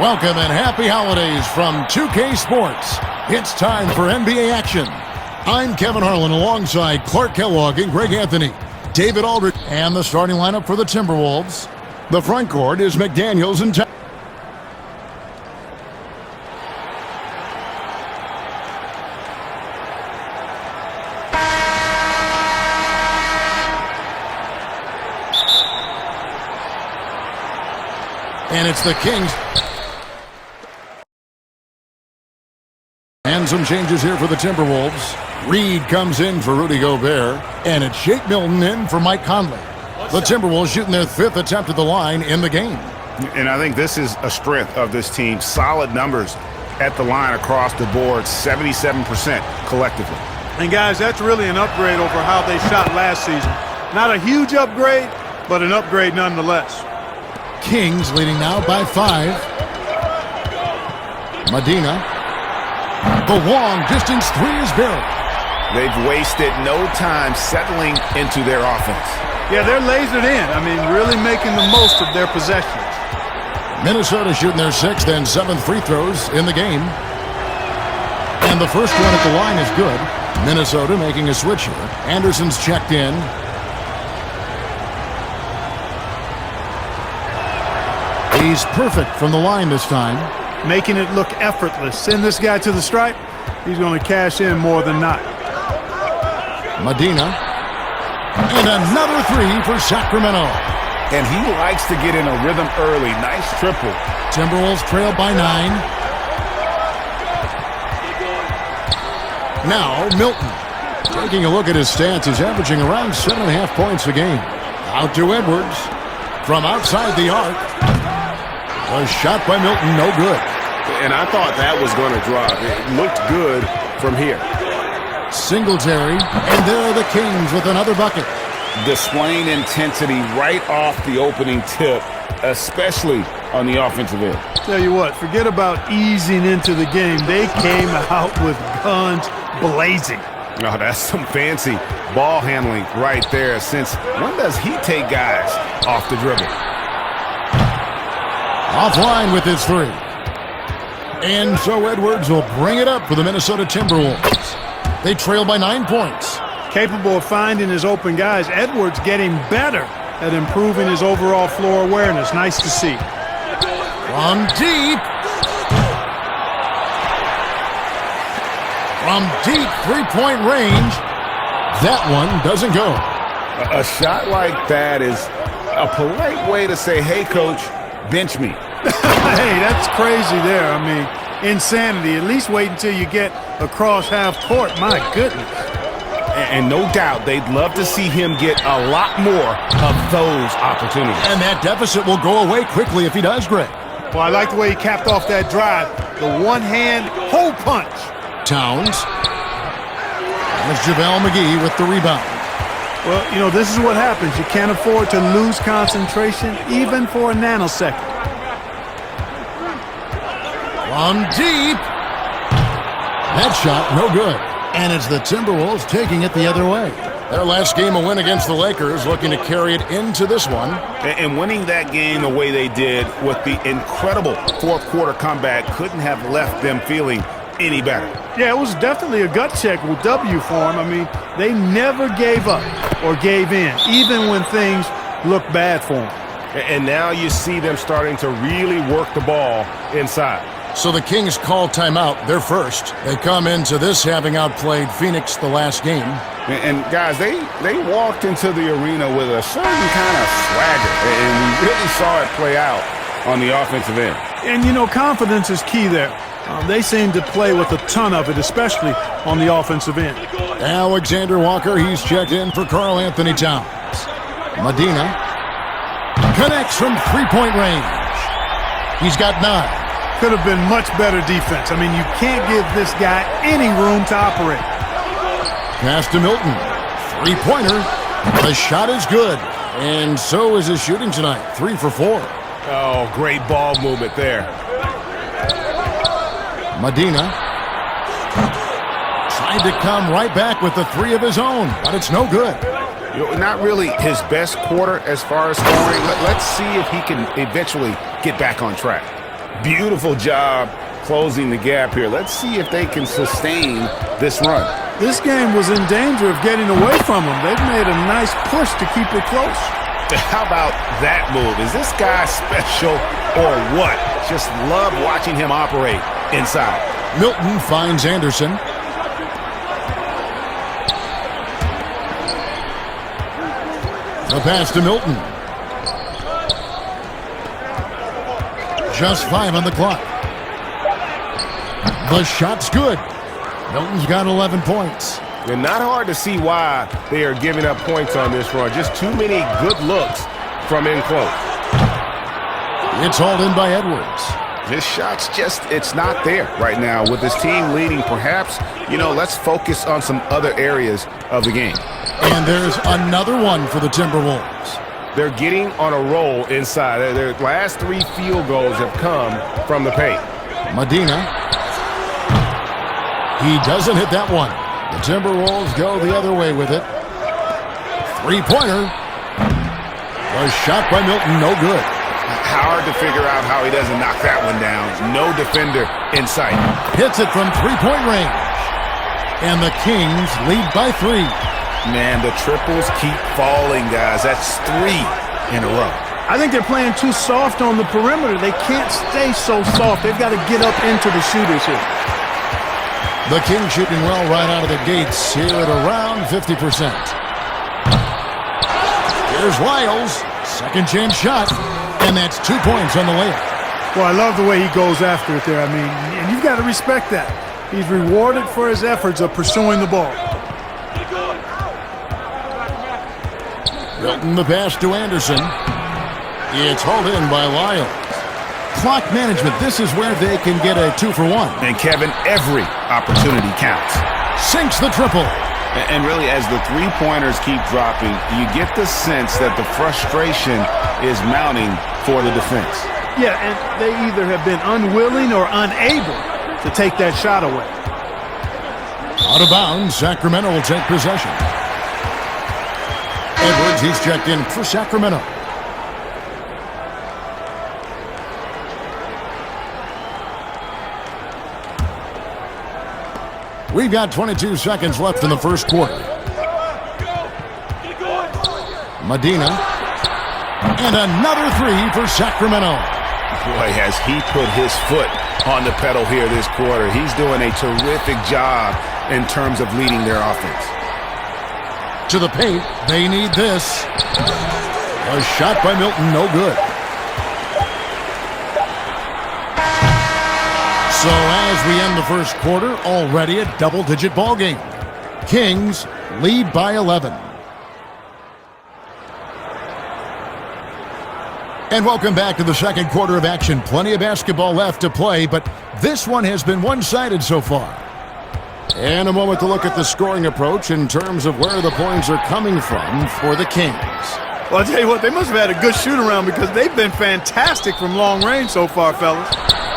Welcome and happy holidays from 2K Sports. It's time for NBA action. I'm Kevin Harlan alongside Clark Kellogg and Greg Anthony. David Aldridge and the starting lineup for the Timberwolves. The front court is McDaniels and it's the Kings. And some changes here for the Timberwolves. Reed comes in for Rudy Gobert, and it's Shake Milton in for Mike Conley. The Timberwolves shooting their 5th attempt at the line in the game. And I think this is a strength of this team. Solid numbers at the line across the board, 77% collectively. And guys, that's really an upgrade over how they shot last season. Not a huge upgrade, but an upgrade nonetheless. Kings leading now by 5. Medina. The long distance 3 is good. They've wasted no time settling into their offense. Yeah, they're lasered in. I mean, really making the most of their possessions. Minnesota shooting their 6th and 7th free throws in the game. And the first one at the line is good. Minnesota making a switch here. Anderson's checked in. He's perfect from the line this time. Making it look effortless. Send this guy to the stripe. He's going to cash in more than not. Medina. And another 3 for Sacramento. And he likes to get in a rhythm early. Nice triple. Timberwolves trail by 9. Now Milton. Taking a look at his stats, he's averaging around 7.5 points a game. Out to Edwards. From outside the arc. A shot by Milton, no good. And I thought that was going to drop. It looked good from here. Singletary, and there are the Kings with another bucket. Displaying intensity right off the opening tip, especially on the offensive end. Tell you what, forget about easing into the game. They came out with guns blazing. Oh, that's some fancy ball handling right there. Since when does he take guys off the dribble? Offline with his 3. And so Edwards will bring it up for the Minnesota Timberwolves. They trail by 9 points. Capable of finding his open guys. Edwards getting better at improving his overall floor awareness. Nice to see. From deep. From deep 3-point range. That one doesn't go. A shot like that is a polite way to say, hey, coach, bench me. Hey, that's crazy there. I mean, insanity. At least wait until you get across half court. My goodness. And no doubt they'd love to see him get a lot more of those opportunities. And that deficit will go away quickly if he does, Greg. Well, I like the way he capped off that drive. The one-hand hole punch. Towns. There's JaVale McGee with the rebound. Well, you know, this is what happens. You can't afford to lose concentration even for a nanosecond. From deep. That shot, no good. And it's the Timberwolves taking it the other way. Their last game, a win against the Lakers, looking to carry it into this one. And winning that game the way they did with the incredible fourth-quarter comeback couldn't have left them feeling any better. Yeah, it was definitely a gut check with W for them. I mean, they never gave up or gave in, even when things looked bad for them. And now you see them starting to really work the ball inside. So the Kings call timeout, their first. They come into this having outplayed Phoenix the last game. And guys, they walked into the arena with a certain kind of swagger, and we really saw it play out on the offensive end. And, you know, confidence is key there. They seem to play with a ton of it, especially on the offensive end. Alexander Walker, he's checked in for Karl Anthony Towns. Medina connects from 3-point range. He's got 9. Could have been much better defense. I mean, you can't give this guy any room to operate. Pass to Milton. 3-pointer. The shot is good. And so is his shooting tonight. 3 for 4. Oh, great ball movement there. Medina tried to come right back with the 3 of his own, but it's no good. You know, not really his best quarter as far as scoring. Let's see if he can eventually get back on track. Beautiful job closing the gap here. Let's see if they can sustain this run. This game was in danger of getting away from them. They've made a nice push to keep it close. How about that move? Is this guy special or what? Just love watching him operate inside. Milton finds Anderson. The pass to Milton. Just 5 on the clock. The shot's good. Milton's got 11 points. And not hard to see why they are giving up points on this run. Just too many good looks from in close. It's hauled in by Edwards. His shot's just, it's not there right now. With his team leading, perhaps, let's focus on some other areas of the game. And there's another one for the Timberwolves. They're getting on a roll inside. Their last 3 field goals have come from the paint. Medina. He doesn't hit that one. The Timberwolves go the other way with it. 3-pointer. A shot by Milton, no good. Hard to figure out how he doesn't knock that one down. No defender in sight. Hits it from 3-point range. And the Kings lead by 3. Man, the triples keep falling, guys. That's 3 in a row. I think they're playing too soft on the perimeter. They can't stay so soft. They've got to get up into the shooters here. The Kings shooting well right out of the gates here at around 50%. Here's Lyles. Second chance shot. And that's 2 points on the layup. Well, I love the way he goes after it there. I mean, and you've got to respect that. He's rewarded for his efforts of pursuing the ball. Milton the pass to Anderson. It's hauled in by Lyles. Clock management, this is where they can get a 2-for-1. And Kevin, every opportunity counts. Sinks the triple. And really, as the 3-pointers keep dropping, you get the sense that the frustration is mounting for the defense. Yeah, and they either have been unwilling or unable to take that shot away. Out of bounds, Sacramento will take possession. Edwards, he's checked in for Sacramento. We've got 22 seconds left in the first quarter. Medina. And another 3 for Sacramento. Boy, has he put his foot on the pedal here this quarter. He's doing a terrific job in terms of leading their offense. To the paint, they need this. A shot by Milton, no good. So as we end the first quarter, already a double-digit ball game. Kings lead by 11. And welcome back to the second quarter of action. Plenty of basketball left to play, but this one has been one-sided so far. And a moment to look at the scoring approach in terms of where the points are coming from for the Kings. Well, I'll tell you what, they must have had a good shoot-around because they've been fantastic from long range so far, fellas.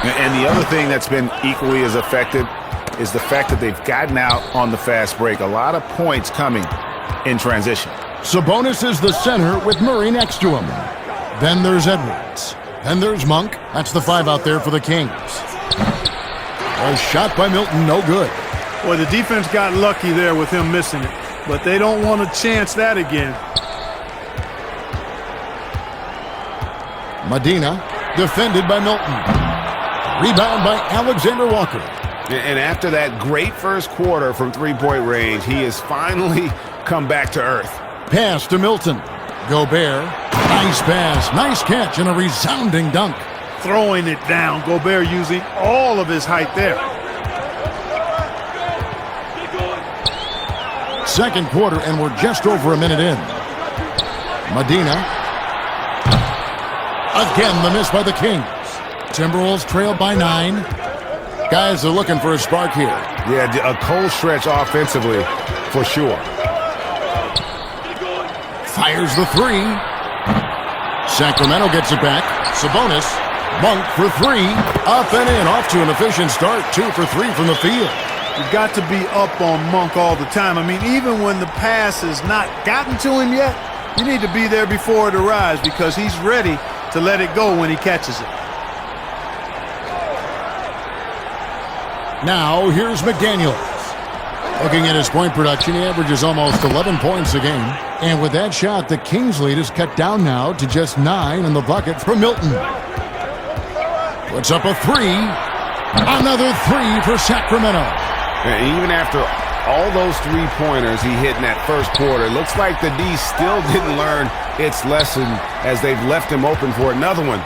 And the other thing that's been equally as effective is the fact that they've gotten out on the fast break. A lot of points coming in transition. Sabonis is the center with Murray next to him. Then there's Edwards. Then there's Monk. That's the 5 out there for the Kings. A shot by Milton, no good. Boy, the defense got lucky there with him missing it, but they don't want to chance that again. Medina, defended by Milton. Rebound by Alexander Walker. And after that great first quarter from 3-point range, he has finally come back to earth. Pass to Milton. Gobert. Nice pass, nice catch, and a resounding dunk. Throwing it down. Gobert using all of his height there. Second quarter, and we're just over a minute in. Medina. Again, the miss by the Kings. Timberwolves trail by 9. Guys are looking for a spark here. Yeah, a cold stretch offensively, for sure. Fires the 3. Sacramento gets it back. Sabonis. Monk for 3. Up and in. Off to an efficient start. 2 for 3 from the field. You've got to be up on Monk all the time. I mean, even when the pass has not gotten to him yet, you need to be there before it arrives because he's ready to let it go when he catches it. Now, here's McDaniels. Looking at his point production, he averages almost 11 points a game. And with that shot, the Kings' lead is cut down now to just 9 in the bucket for Milton. Puts up a three. Another three for Sacramento. And even after all those three-pointers he hit in that first quarter, it looks like the D still didn't learn its lesson as they've left him open for another one.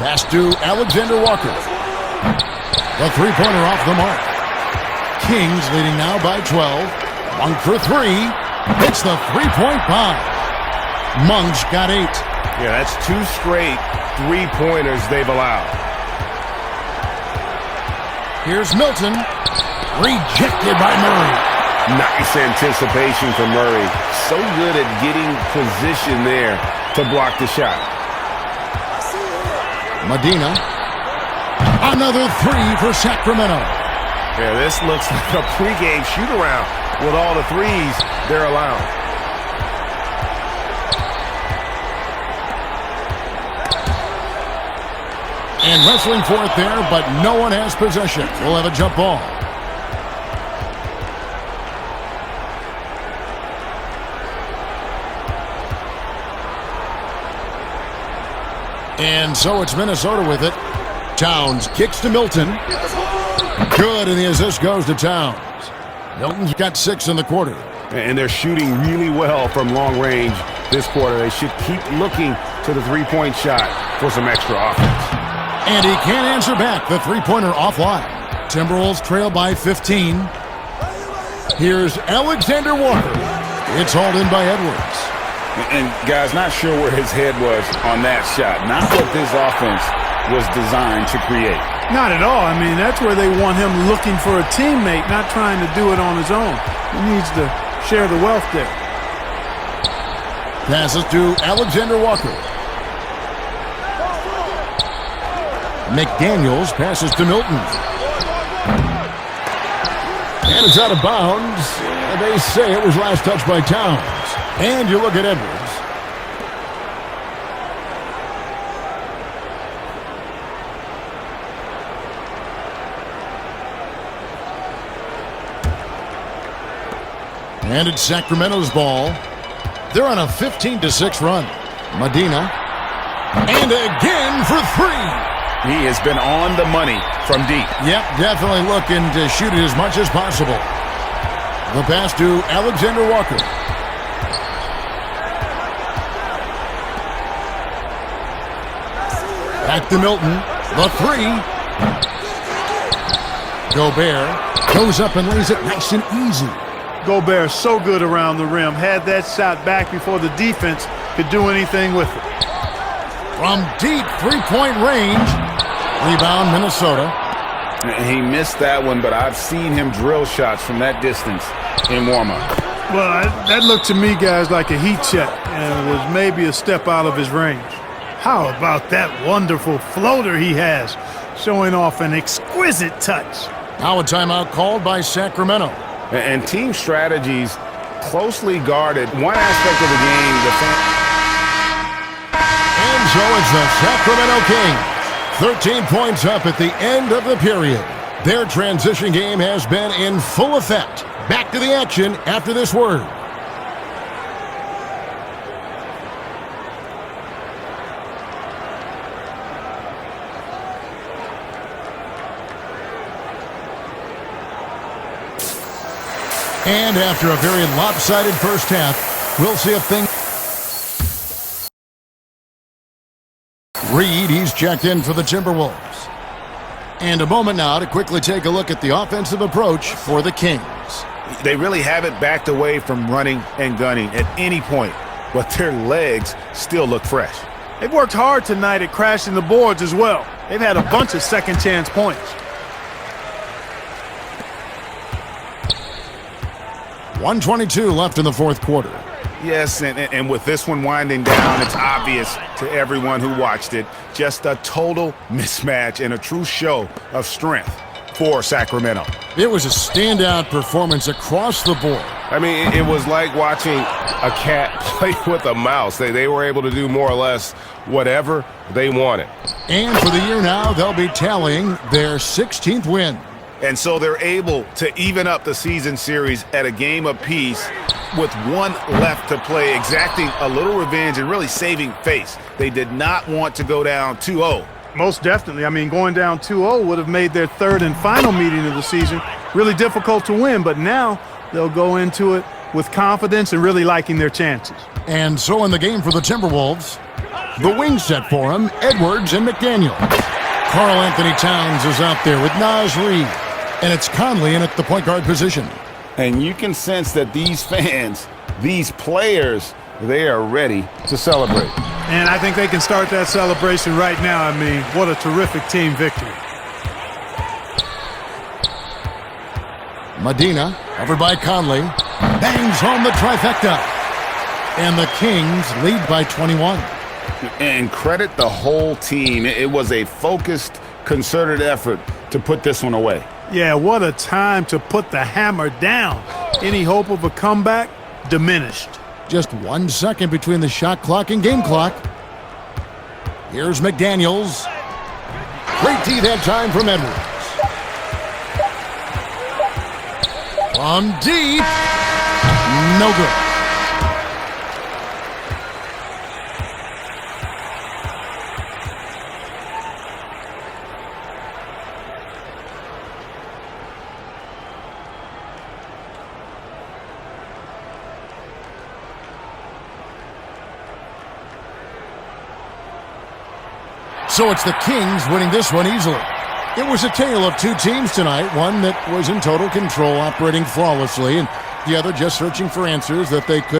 Pass to Alexander Walker. The three-pointer off the mark. Kings leading now by 12. Monk for three. Hits the three-point bomb. Monk's got 8. Yeah, that's 2 straight three-pointers they've allowed. Here's Milton. Rejected by Murray. Nice anticipation for Murray. So good at getting position there to block the shot. Medina. Another three for Sacramento. Yeah, this looks like a pregame shoot-around with all the threes they're allowing. And wrestling for it there, but no one has possession. We'll have a jump ball. And so it's Minnesota with it. Towns kicks to Milton. Good, and the assist goes to Towns. Milton's got 6 in the quarter. And they're shooting really well from long range this quarter. They should keep looking to the three-point shot for some extra offense. And he can't answer back. The three-pointer offline. Timberwolves trail by 15. Here's Alexander Walker. It's hauled in by Edwards. And, guys, not sure where his head was on that shot. Not what this offense was designed to create. Not at all. I mean, that's where they want him looking for a teammate, not trying to do it on his own. He needs to share the wealth there. Passes to Alexander Walker. McDaniels passes to Milton. And it's out of bounds. They say it was last touched by Towns. And you look at Edwards. And it's Sacramento's ball. They're on a 15-6 run. Medina. And again for three. He has been on the money from deep. Yep, definitely looking to shoot it as much as possible. The pass to Alexander Walker. Back to Milton. The three. Gobert goes up and lays it nice and easy. Gobert so good around the rim. Had that shot back before the defense could do anything with it. From deep three-point range. Rebound, Minnesota. He missed that one, but I've seen him drill shots from that distance in warm-up. Well, that looked to me, guys, like a heat check, and it was maybe a step out of his range. How about that wonderful floater he has, showing off an exquisite touch? Now a timeout called by Sacramento. And team strategies closely guarded. One aspect of the game, And so it's the Sacramento Kings. 13 points up at the end of the period. Their transition game has been in full effect. Back to the action after this word. And after a very lopsided first half, we'll see if things... Reed, he's checked in for the Timberwolves. And a moment now to quickly take a look at the offensive approach for the Kings. They really haven't backed away from running and gunning at any point, but their legs still look fresh. They've worked hard tonight at crashing the boards as well. They've had a bunch of second-chance points. 1:22 left in the fourth quarter. Yes, and with this one winding down, it's obvious to everyone who watched it. Just a total mismatch and a true show of strength for Sacramento. It was a standout performance across the board. I mean, it was like watching a cat play with a mouse. They were able to do more or less whatever they wanted. And for the year now, they'll be tallying their 16th win. And so they're able to even up the season series at a game apiece with one left to play, exacting a little revenge and really saving face. They did not want to go down 2-0. Most definitely. I mean, going down 2-0 would have made their third and final meeting of the season really difficult to win, but now they'll go into it with confidence and really liking their chances. And so in the game for the Timberwolves, the wing set for him, Edwards and McDaniel. Karl Anthony Towns is out there with Naz Reid, and it's Conley in at the point guard position. And you can sense that these fans, these players, they are ready to celebrate. And I think they can start that celebration right now. I mean, what a terrific team victory. Medina, covered by Conley, bangs home the trifecta. And the Kings lead by 21. And credit the whole team. It was a focused, concerted effort to put this one away. Yeah, what a time to put the hammer down. Any hope of a comeback diminished. Just 1 second between the shot clock and game clock. Here's McDaniels. Great D that time from Edwards. From deep. No good. So it's the Kings winning this one easily. It was a tale of two teams tonight, one that was in total control, operating flawlessly, and the other just searching for answers that they could